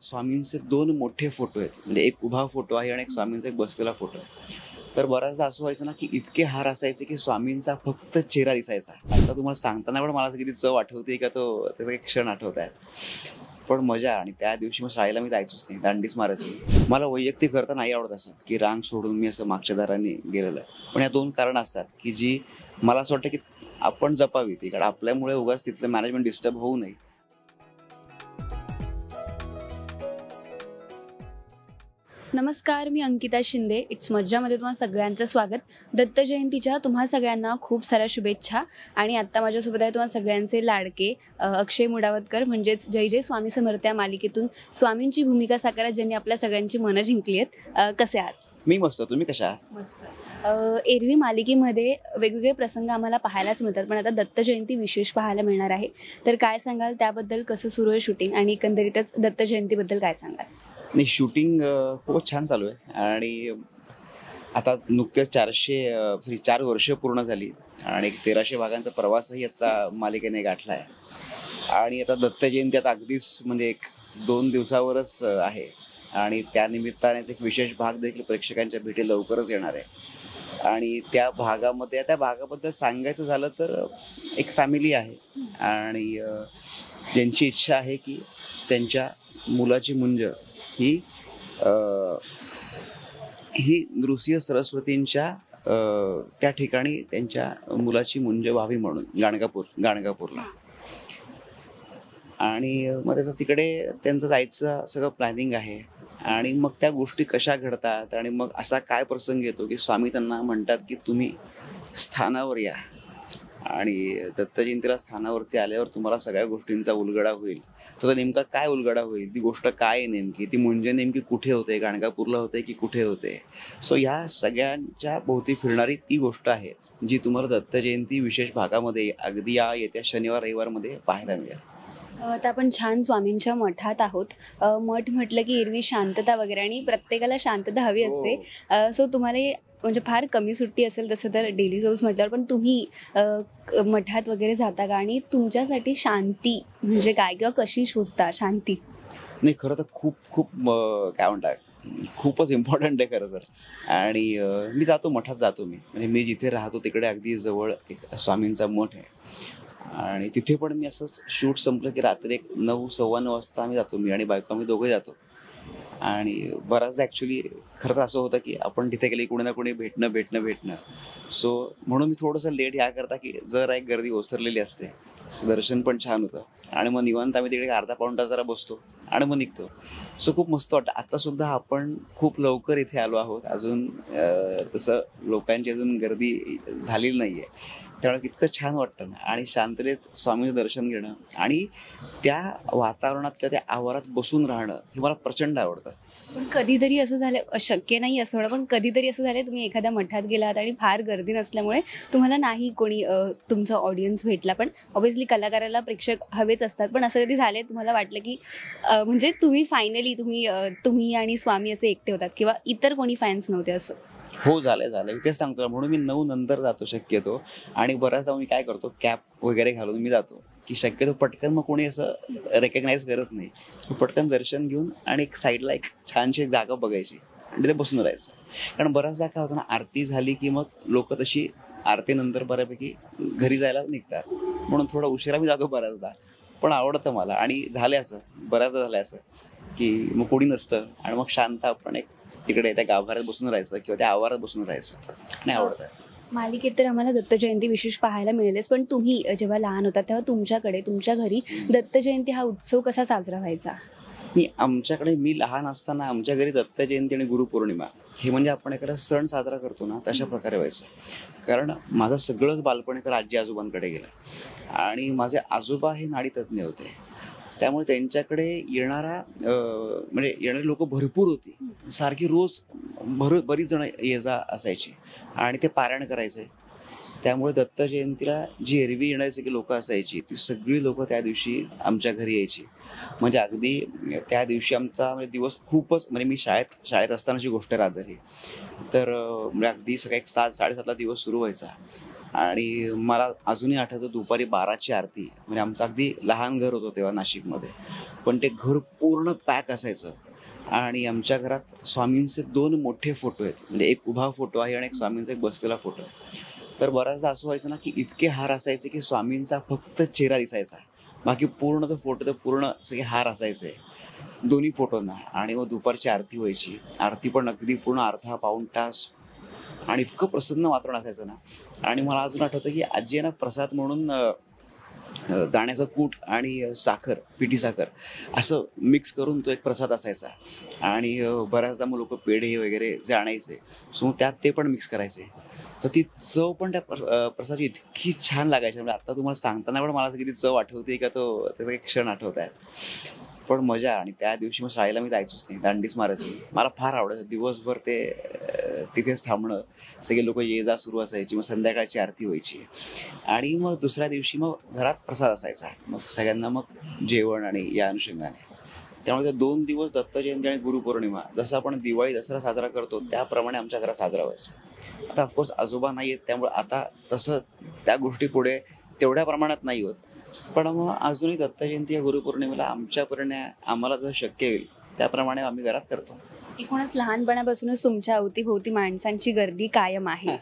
स्वामींचे 2 मोठे फोटो आहेत. म्हणजे एक उभा फोटो आहे आणि एक स्वामींचा एक बसलेला फोटो आहे. तर बऱ्याचदा असं व्हायचं ना, की इतके हार असायचे, की स्वामींचा फक्त चेहरा दिसायचा. आता तुम्हाला सांगताना पण मला असं किती चव आठवते का तो त्याचे काही क्षण आठवतायत. पण मजा आणि त्या दिवशी मग शाळेला मी जायचोच नाही. दांडीच मारायचो. मला वैयक्तिक करता नाही आवडत असं, की रांग सोडून मी असं मागच्या दाराने गेलेलं आहे. पण या 2 कारणं असतात, की जी मला असं वाटतं, की आपण जपावी ती. कारण आपल्यामुळे उगाच तिथलं मॅनेजमेंट डिस्टर्ब होऊ नये. नमस्कार, मी अंकिता शिंदे. इट्स मज्जामध्ये तुम्हा सगळ्यांचं स्वागत. दत्त जयंतीच्या तुम्हा सगळ्यांना खूप साऱ्या शुभेच्छा. आणि आत्ता माझ्यासोबत आहे तुम्हा सगळ्यांचे लाडके अक्षय मुडावतकर, म्हणजेच जय जय स्वामी समर्थ या मालिकेतून स्वामींची भूमिका साकारत ज्यांनी आपल्या सगळ्यांची मनं जिंकली आहेत. कसे आहात? मी मस्त. तुम्ही कशा आहात? मस्त. एरवी मालिकेमध्ये वेगवेगळे प्रसंग आम्हाला पाहायलाच मिळतात, पण आता दत्त जयंती विशेष पाहायला मिळणार आहे. तर काय सांगाल त्याबद्दल? कसं सुरू आहे शूटिंग आणि एकंदरीतच दत्त जयंतीबद्दल काय सांगाल? नाही, शूटिंग खूपच छान चालू आहे आणि आता नुकतेच 4 वर्ष पूर्ण झाली आणि 1300 भागांचा प्रवासही आता मालिकेने गाठला आहे. आणि आता दत्त जयंती आता अगदीच म्हणजे 1-2 दिवसावरच आहे आणि त्या निमित्तानेच एक विशेष भाग देखील प्रेक्षकांच्या भेटी लवकरच येणार आहे. आणि त्या भागाबद्दल सांगायचं झालं तर एक फॅमिली आहे आणि ज्यांची इच्छा आहे की त्यांच्या मुलाची मुंज ही नृसिंह सरस्वतींच्या त्या ठिकाणी त्यांच्या मुलाची मुंज व्हावी म्हणून गाणगापूरला. आणि मग त्याचं तिकडे त्यांचं जायचं सगळं प्लॅनिंग आहे. आणि मग त्या गोष्टी कशा घडतात आणि मग असा काय प्रसंग येतो की स्वामी त्यांना म्हणतात की तुम्ही स्थानावर या आणि दत्त जयंतीला स्थानावरती आल्यावर तुम्हाला सगळ्या गोष्टींचा उलगडा होईल. तो नेमका काय उलगडा होईल, ती गोष्ट काय आहे नेमकी, ती मुंज नेमकी कुठे होते, गाणगापूरला होते की कुठे होते. सो ह्या सगळ्यांच्या भोवती फिरणारी ती गोष्ट आहे जी तुम्हाला दत्त जयंती विशेष भागामध्ये अगदी या येत्या शनिवार रविवारमध्ये पाहायला मिळेल. आता आपण छान स्वामींच्या मठात आहोत. मठ म्हटलं की एरवी शांतता वगैरे, आणि प्रत्येकाला शांतता हवी असते. सो तुम्हाला म्हणजे फार कमी सुट्टी असेल तसं तर डेली जॉब्स म्हटल्यावर, पण तुम्ही मठात वगैरे जाता का? आणि तुमच्यासाठी शांती म्हणजे काय, किंवा कशी शोधता शांती? नाही, खरं तर खूप खूप काय म्हणतात, खूपच इम्पॉर्टंट आहे खरं तर. आणि मठात जातो मी. म्हणजे मी जिथे राहतो तिकडे अगदी जवळ एक स्वामींचा मठ आहे आणि तिथे पण मी असंच शूट संपलं की रात्री 9, 9:15 वाजता आम्ही जातो. मी आणि बायको आम्ही दोघे जातो. आणि बऱ्याचदा ॲक्च्युली खरं तर असं होतं की आपण तिथे गेले कोणी ना कोणी भेटणं. सो म्हणून मी थोडंसं लेट याकरता की जरा एक गर्दी ओसरलेली असते. दर्शन पण छान होतं आणि मग निवांत आम्ही तिकडे अर्धा पाऊण तास जरा बसतो आणि मग निघतो. सो खूप मस्त वाटतं. आत्तासुद्धा आपण खूप लवकर इथे आलो आहोत. अजून तसं लोकांची अजून गर्दी झालेली नाही आहे. त्यामुळे इतकं छान वाटतं ना. आणि शांततेत स्वामींचं दर्शन घेणं आणि त्या वातावरणात किंवा त्या आवारात बसून राहणं हे मला प्रचंड आवडतं. पण कधीतरी असं झालं, शक्य नाही असं होणं, पण कधीतरी असं झालं तुम्ही एखाद्या मठात गेलात आणि फार गर्दी नसल्यामुळे तुम्हाला नाही कोणी तुमचा ऑडियन्स भेटला, पण ऑब्व्हियसली कलाकाराला प्रेक्षक हवेच असतात, पण असं कधी झाले तुम्हाला वाटलं की म्हणजे तुम्ही फायनली तुम्ही आणि स्वामी असे एकटे होतात किंवा इतर कोणी फॅन्स नव्हते असं? हो, झालंय. मी तेच सांगतो ना, म्हणून मी 9 नंतर जातो शक्यतो. आणि बऱ्याचदा मी काय करतो, कॅप वगैरे घालून मी जातो की शक्यतो पटकन मग कोणी असं रेकग्नाईज करत नाही. पटकन दर्शन घेऊन आणि एक साईडला एक छानशी जागा बघायची आणि तिथे बसून राहायचं. कारण बऱ्याचदा काय होतं ना, आरती झाली की मग लोक तशी आरतीनंतर बऱ्यापैकी घरी जायला निघतात. म्हणून थोडा उशिरा मी जातो बऱ्याचदा. पण आवडतं मला. आणि बऱ्याचदा झालं असं की मग कोणी नसतं आणि मग शांत आपण एक तिकडे त्या गाभाऱ्यात बसून राहायचं किंवा त्या आवारात बसून राहायचं आणि आवडतं. मालिकेत तर आम्हाला दत्त जयंती विशेष पाहायला मिळेलच, पण तुम्ही जेव्हा लहान होता तेव्हा तुमच्या घरी दत्त जयंती हा उत्सव कसा साजरा व्हायचा? मी लहान असताना आमच्या घरी दत्त जयंती आणि गुरुपौर्णिमा हे म्हणजे आपण एखादा सण साजरा करतो ना, तशा प्रकारे व्हायचं. कारण माझं सगळंच बालपण एका आजी आजोबांकडे गेलं आणि माझे आजोबा हे नाडीतज्ञ होते. त्यामुळे त्यांच्याकडे येणारे लोक भरपूर होती. सारखी रोज बरीच जण ये जा असायची आणि ते पारायण करायचे. त्यामुळे दत्त जयंतीला जी एरवी येणारी सगळी लोकं असायची ती सगळी लोकं त्या दिवशी आमच्या घरी यायची. म्हणजे अगदी त्या दिवशी आमचा म्हणजे दिवस खूपच, म्हणजे मी शाळेत असतानाची गोष्ट राहते. तर म्हणजे अगदी सकाळी 7-7:30ला दिवस सुरू व्हायचा. आणि मला अजूनही आठवतं दुपारी 12ची आरती. म्हणजे आमचं अगदी लहान घर होतं तेव्हा नाशिकमध्ये. पण ते घर पूर्ण पॅक असायचं. आणि आमच्या घरात स्वामींचे 2 मोठे फोटो आहेत, म्हणजे एक उभा फोटो आहे आणि एक स्वामींचा एक बसलेला फोटो आहे. तर बऱ्याचदा असं व्हायचं ना की इतके हार असायचे की स्वामींचा फक्त चेहरा दिसायचा, बाकी पूर्ण तो फोटो तर पूर्ण सगळे हार असायचे दोन्ही फोटोंना. आणि मग दुपारची आरती व्हायची, आरती पण अगदी पूर्ण अर्धा पाऊण तास, आणि इतकं प्रसन्न वातावरण असायचं ना. आणि मला अजून आठवतं की आजी आहे ना प्रसाद म्हणून दाण्याचं कूट आणि साखर, पिठी साखर असं मिक्स करून तो एक प्रसाद असायचा. आणि बऱ्याचदा मग लोक पेढे वगैरे जे आणायचे, सो त्यात ते पण मिक्स करायचे. तर ती चव पण त्या प्रसादाची इतकी छान लागायची. म्हणजे आता तुम्हाला सांगताना पण मला असं किती चव आठवते का तो त्याचा एक क्षण आठवत आहेत. पण मजा. आणि त्या दिवशी मग शाळेला मी जायचोच नाही, दांडीच मारायची. मला फार आवडायचं दिवसभर ते तिथेच थांबणं. सगळे लोक ये जा सुरू असायची, मग संध्याकाळची आरती व्हायची आणि मग दुसऱ्या दिवशी मग घरात प्रसाद असायचा. मग सगळ्यांना मग जेवण आणि या अनुषंगाने. त्यामुळे ते 2 दिवस दत्त जयंती आणि गुरुपौर्णिमा जसं आपण दिवाळी दसरा साजरा करतो त्याप्रमाणे आमच्या घरात साजरा व्हायचा. आता ऑफकोर्स आजोबा नाही आहेत, त्यामुळे आता तसं त्या गोष्टी पुढे तेवढ्या प्रमाणात नाही होत. पण मग अजूनही दत्त जयंती या गुरुपौर्णिमेला आमच्यापर्यंत आम्हाला जर शक्य होईल त्याप्रमाणे आम्ही घरात करतो. एकूणच लहानपणापासूनच तुमच्या अवतीभोवती माणसांची गर्दी कायम आहे.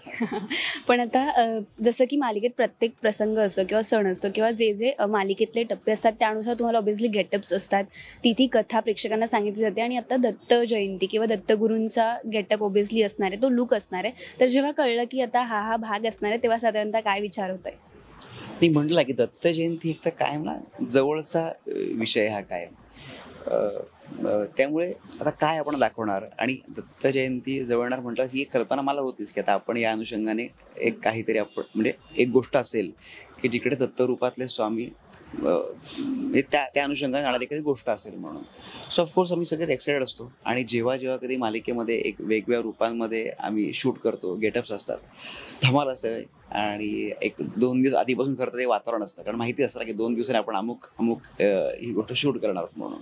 पण आता जसं की मालिकेत प्रत्येक प्रसंग असतो किंवा सण असतो किंवा जे जे मालिकेतले टप्पे असतात त्यानुसार तुम्हाला ऑब्व्हियसली गेटअप्स असतात, ती कथा प्रेक्षकांना सांगितली जाते. आणि आता दत्त जयंती किंवा दत्तगुरूंचा गेटअप ऑब्व्हियसली असणार आहे, तो लुक असणार आहे. तर जेव्हा कळलं की आता हा भाग असणार आहे, तेव्हा साधारणतः काय विचार होत आहे? मी म्हटलं की दत्त जयंती एक तर कायम ना जवळचा विषय हा कायम. त्यामुळे आता काय आपण दाखवणार आणि दत्त जयंती जवळणार म्हटलं ही एक कल्पना मला होतीच की आता आपण या अनुषंगाने एक काहीतरी आपण म्हणजे एक गोष्ट असेल की जिकडे दत्तरूपातले स्वामी म्हणजे त्या अनुषंगाने जाणारी एखादी गोष्ट असेल म्हणून. सो ऑफकोर्स आम्ही सगळेच एक्साइटेड असतो. आणि जेव्हा जेव्हा कधी मालिकेमध्ये एक वेगवेगळ्या रूपांमध्ये आम्ही शूट करतो, गेटअप्स असतात, धमाल असते. आणि एक 2 दिवस आधीपासून खरं तर ते वातावरण असतं, कारण माहिती असतं की 2 दिवसांनी आपण अमुक ही गोष्ट शूट करणार आहोत म्हणून.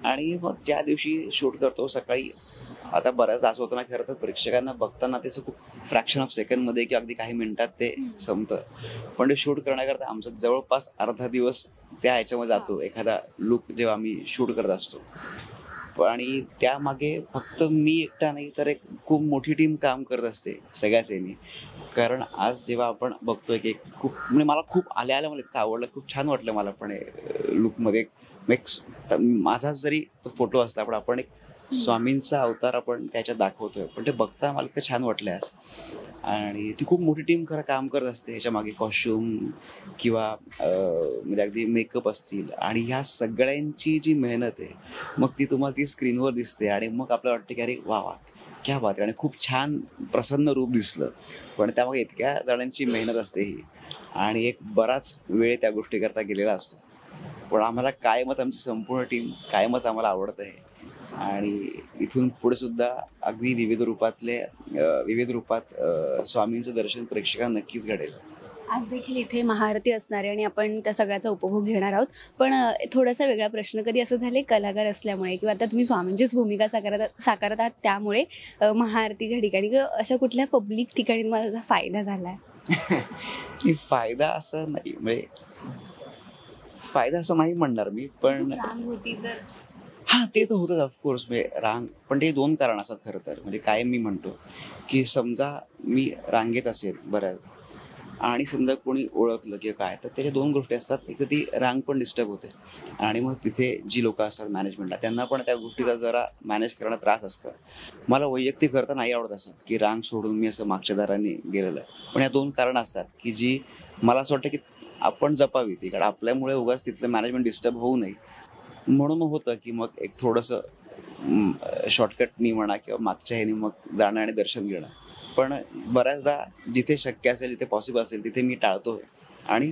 आणि मग ज्या दिवशी शूट करतो सकाळी, आता बऱ्याच असं होतं ना खरं तर प्रेक्षकांना बघताना त्याचं खूप फ्रॅक्शन ऑफ सेकंडमध्ये की अगदी काही मिनिटात ते संपतं. पण ते शूट करण्याकरता आमचा जवळपास अर्धा दिवस त्या ह्याच्यामध्ये जातो, एखादा लुक जेव्हा आम्ही शूट करत असतो. आणि त्यामागे फक्त मी एकटा नाही तर एक खूप मोठी टीम काम करत असते सगळ्याच याने. कारण आज जेव्हा आपण बघतोय की खूप म्हणजे मला खूप आल्या मला इतकं आवडलं, खूप छान वाटलं मला पण लुकमध्ये. माझाच जरी तो फोटो असला पण आपण एक स्वामींचा अवतार आपण त्याच्यात दाखवतोय, पण ते बघता मला इतकं छान वाटलं आज. आणि ती खूप मोठी टीम खरं काम करत असते याच्या मागे, कॉस्ट्युम किंवा म्हणजे अगदी मेकअप असतील, आणि ह्या सगळ्यांची जी मेहनत आहे मग ती तुम्हाला ती स्क्रीनवर दिसते. आणि मग आपल्याला वाटतं की अरे वा वा क्या बात आहे, आणि खूप छान प्रसन्न रूप दिसलं. पण त्यामागे इतक्या जणांची मेहनत असते ही, आणि एक बराच वेळ त्या गोष्टीकरता गेलेला असतो. पण आम्हाला कायमच आमची संपूर्ण टीम कायमच आम्हाला आवडत आहे. आणि इथून पुढे सुद्धा अगदी विविध रूपात स्वामींचं दर्शन प्रेक्षकांना नक्कीच घडेल. आज देखील इथे महाआरती असणार आहे आणि आपण त्या सगळ्याचा उपभोग घेणार आहोत. पण थोडासा वेगळा प्रश्न, कधी असं झाले कलाकार असल्यामुळे किंवा आता तुम्ही स्वामींचीच भूमिका साकारत आहात त्यामुळे महाआरतीच्या ठिकाणी किंवा अशा कुठल्या पब्लिक ठिकाणी मला त्याचा फायदा झाला आहे? फायदा असं नाही, म्हणजे फायदा असं नाही म्हणणार मी, पण रांग होती तर हां, ते तर होतंच ऑफकोर्स. म्हणजे रांग, पण ते 2 कारण असतात खरं तर. म्हणजे कायम मी म्हणतो की समजा मी रांगेत असेल बऱ्याचदा आणि समजा कोणी ओळखलं किंवा काय, तर त्याच्या 2 गोष्टी असतात. एक तर ती रांग पण डिस्टर्ब होते, आणि मग तिथे जी लोकं असतात मॅनेजमेंटला त्यांना पण त्या गोष्टीचा जरा मॅनेज करणं त्रास असतं. मला वैयक्तिक करता नाही आवडत असं की रांग सोडून मी असं मागच्या दाराने गेलेलं आहे. पण या 2 कारणं असतात की जी मला असं वाटतं की आपण जपावी ती, कारण आपल्यामुळे उगाच तिथलं मॅनेजमेंट डिस्टर्ब होऊ नये. म्हणून मग होतं की मग एक थोडंसं शॉर्टकटनी म्हणा किंवा मागच्या ह्यानी मग जाणं आणि दर्शन घेणं. पण बऱ्याचदा जिथे शक्य असेल, जिथे पॉसिबल असेल तिथे मी टाळतो. आणि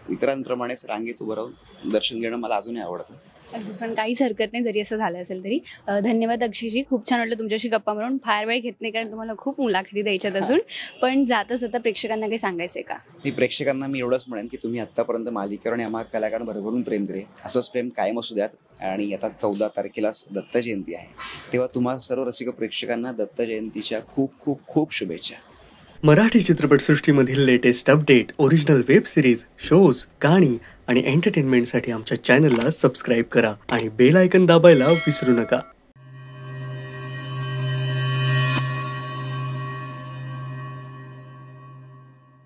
इतरांप्रमाणेच रांगेत उभं राहून दर्शन घेणं मला अजूनही आवडतं. अगदीच, पण काहीच हरकत नाही जरी असं झालं असेल तरी. धन्यवाद अक्षयजी, खूप छान वाटलं तुमच्याशी गप्पा मारून. फार वेळ घेत नाही कारण तुम्हाला खूप मुलाखती द्यायच्यात अजून. पण जाता जाता प्रेक्षकांना काही सांगायचं आहे का? मी प्रेक्षकांना मी एवढंच म्हणेन की तुम्ही आत्तापर्यंत मालिकेवर आणि आम्हा कलाकारांना भरभरून प्रेम दिले, असंच प्रेम कायम असू द्यात. आणि आता 14 तारखेला दत्त जयंती आहे, तेव्हा तुम्हा सर्व रसिक प्रेक्षकांना दत्त जयंतीच्या खूप खूप खूप शुभेच्छा. मराठी चित्रपटसृष्टीमधील latest update, original web series, shows, गाणी आणि एंटरटेनमेंटसाठी आमच्या चॅनलला सबस्क्राईब करा आणि बेल आयकन दाबायला विसरू नका.